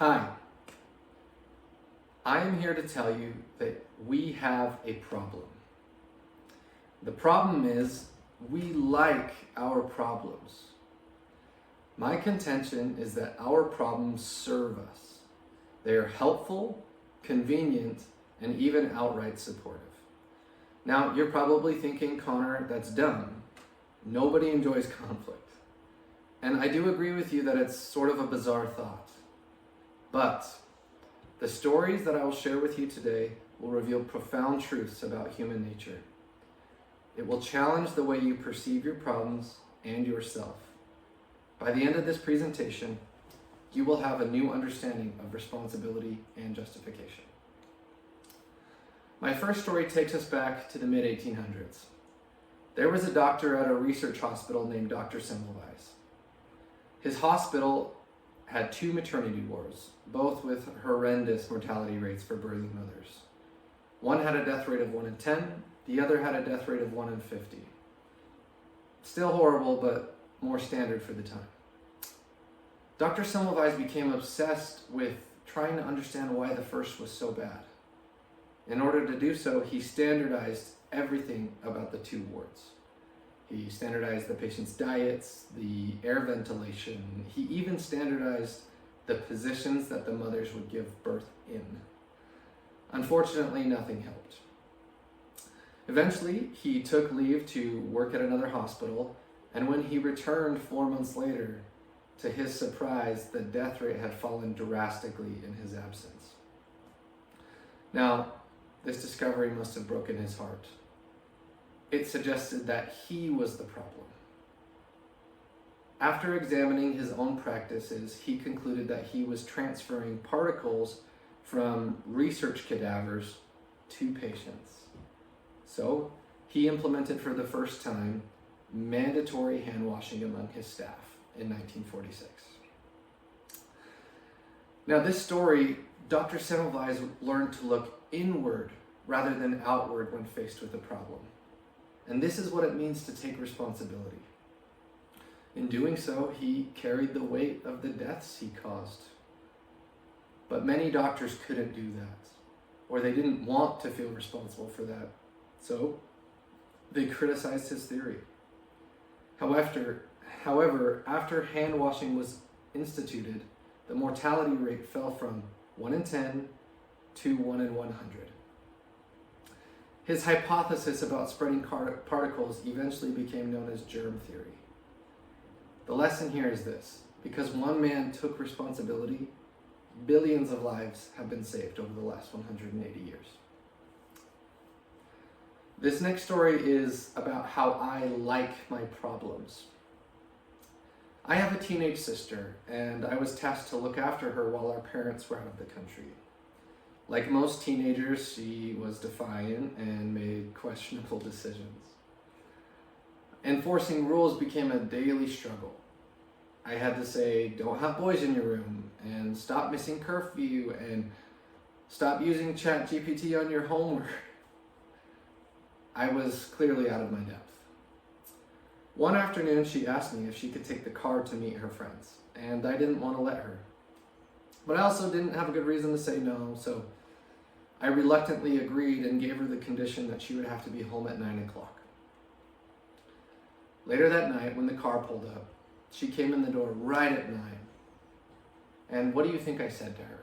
Hi, I am here to tell you that we have a problem. The problem is we like our problems. My contention is that our problems serve us. They are helpful, convenient, and even outright supportive. Now, you're probably thinking, Connor, that's dumb. Nobody enjoys conflict. And I do agree with you that it's sort of a bizarre thought. But the stories that I will share with you today will reveal profound truths about human nature. It will challenge the way you perceive your problems and yourself. By the end of this presentation, you will have a new understanding of responsibility and justification. My first story takes us back to the mid-1800s. There was a doctor at a research hospital named Dr. Semmelweis. His hospital had two maternity wards, both with horrendous mortality rates for birthing mothers. One had a death rate of 1 in 10, the other had a death rate of 1 in 50. Still horrible, but more standard for the time. Dr. Semmelweis became obsessed with trying to understand why the first was so bad. In order to do so, he standardized everything about the two wards. He standardized the patient's diets, the air ventilation. He even standardized the positions that the mothers would give birth in. Unfortunately, nothing helped. Eventually, he took leave to work at another hospital, and when he returned 4 months later, to his surprise, the death rate had fallen drastically in his absence. Now, this discovery must have broken his heart. It suggested that he was the problem. After examining his own practices, he concluded that he was transferring particles from research cadavers to patients. So, he implemented for the first time mandatory hand washing among his staff in 1946. Now, this story, Dr. Semmelweis learned to look inward rather than outward when faced with a problem. And this is what it means to take responsibility. In doing so, he carried the weight of the deaths he caused. But many doctors couldn't do that, or they didn't want to feel responsible for that. So they criticized his theory. However, after hand washing was instituted, the mortality rate fell from 1 in 10 to 1 in 100. His hypothesis about spreading particles eventually became known as germ theory. The lesson here is this: because one man took responsibility, billions of lives have been saved over the last 180 years. This next story is about how I like my problems. I have a teenage sister, and I was tasked to look after her while our parents were out of the country. Like most teenagers, she was defiant and made questionable decisions. Enforcing rules became a daily struggle. I had to say, don't have boys in your room, and stop missing curfew, and stop using ChatGPT on your homework. I was clearly out of my depth. One afternoon, she asked me if she could take the car to meet her friends, and I didn't want to let her. But I also didn't have a good reason to say no, so I reluctantly agreed and gave her the condition that she would have to be home at 9 o'clock. Later that night, when the car pulled up, she came in the door right at 9. And what do you think I said to her?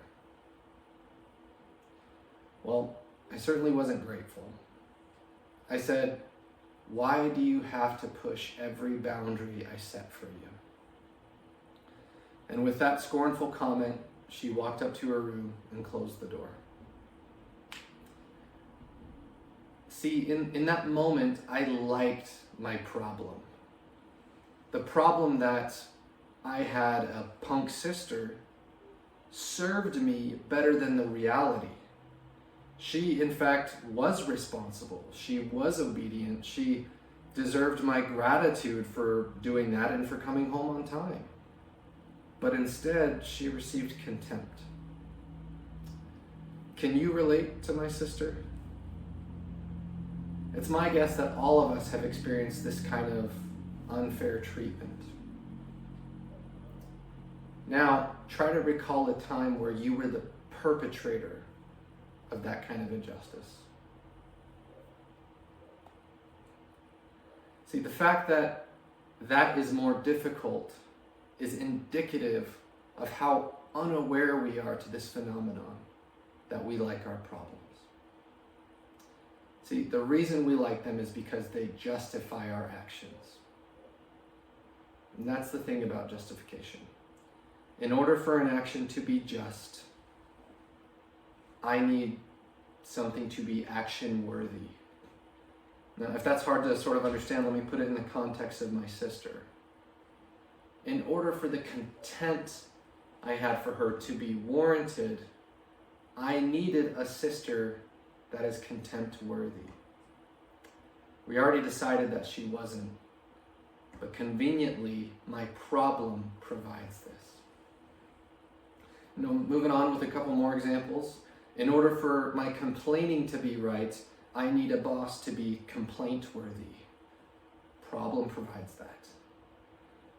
Well, I certainly wasn't grateful. I said, "Why do you have to push every boundary I set for you?" And with that scornful comment, she walked up to her room and closed the door. See, in that moment, I liked my problem. The problem that I had a punk sister served me better than the reality. She, in fact, was responsible. She was obedient. She deserved my gratitude for doing that and for coming home on time. But instead, she received contempt. Can you relate to my sister? It's my guess that all of us have experienced this kind of unfair treatment. Now, try to recall a time where you were the perpetrator of that kind of injustice. See, the fact that that is more difficult is indicative of how unaware we are to this phenomenon that we like our problems. See, the reason we like them is because they justify our actions. And that's the thing about justification. In order for an action to be just, I need something to be action worthy. Now, if that's hard to sort of understand, let me put it in the context of my sister. In order for the contempt I had for her to be warranted, I needed a sister that is contempt worthy. We already decided that she wasn't, but conveniently, my problem provides this. Moving on with a couple more examples. In order for my complaining to be right, I need a boss to be complaint worthy. Problem provides that.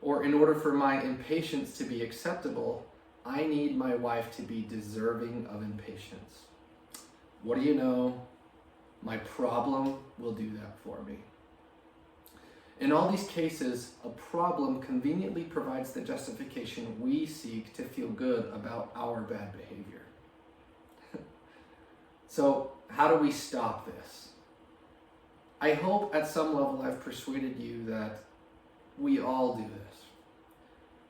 Or in order for my impatience to be acceptable, I need my wife to be deserving of impatience. What do you know? My problem will do that for me. In all these cases, a problem conveniently provides the justification we seek to feel good about our bad behavior. So, how do we stop this? I hope at some level I've persuaded you that we all do this.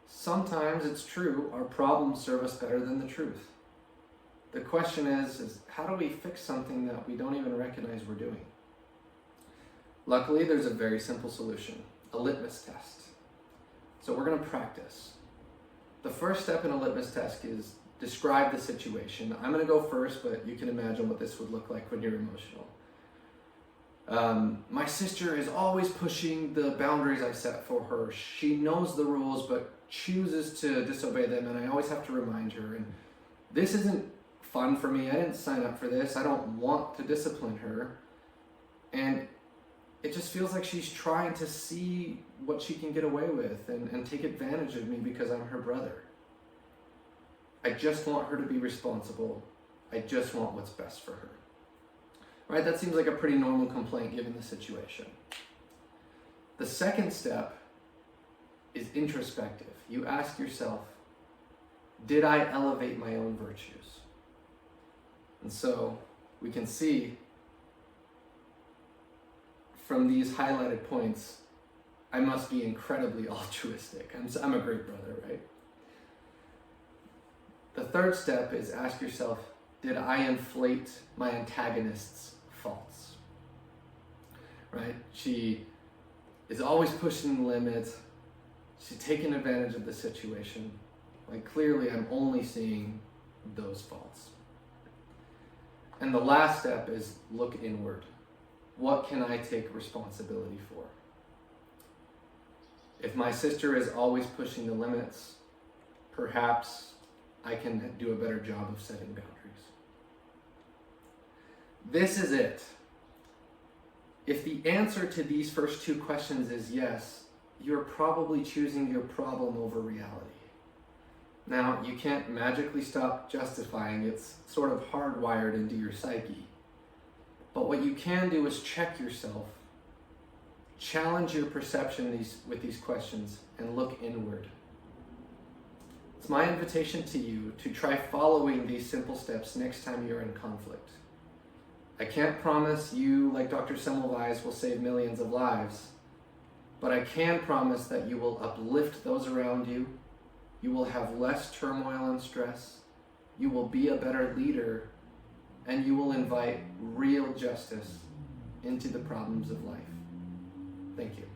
Sometimes it's true, our problems serve us better than the truth. The question is how do we fix something that we don't even recognize we're doing? Luckily, there's a very simple solution, a litmus test. So we're going to practice. The first step in a litmus test is describe the situation. I'm going to go first, but you can imagine what this would look like when you're emotional. My sister is always pushing the boundaries I set for her. She knows the rules, but chooses to disobey them, and I always have to remind her. And this isn't fun for me. I didn't sign up for this. I don't want to discipline her. And it just feels like she's trying to see what she can get away with and take advantage of me because I'm her brother. I just want her to be responsible. I just want what's best for her. Right? That seems like a pretty normal complaint given the situation. The second step is introspective. You ask yourself, did I elevate my own virtues? And so we can see from these highlighted points, I must be incredibly altruistic. I'm a great brother, right? The third step is ask yourself, did I inflate my antagonist's faults? Right? She is always pushing the limits. She's taking advantage of the situation. Like clearly I'm only seeing those faults. And the last step is look inward. What can I take responsibility for? If my sister is always pushing the limits, perhaps I can do a better job of setting boundaries. This is it. If the answer to these first two questions is yes, you're probably choosing your problem over reality. Now, you can't magically stop justifying. It's sort of hardwired into your psyche. But what you can do is check yourself, challenge your perception with these questions, and look inward. It's my invitation to you to try following these simple steps next time you're in conflict. I can't promise you, like Dr. Semmelweis, will save millions of lives, but I can promise that you will uplift those around you, you will have less turmoil and stress, you will be a better leader, and you will invite real justice into the problems of life. Thank you.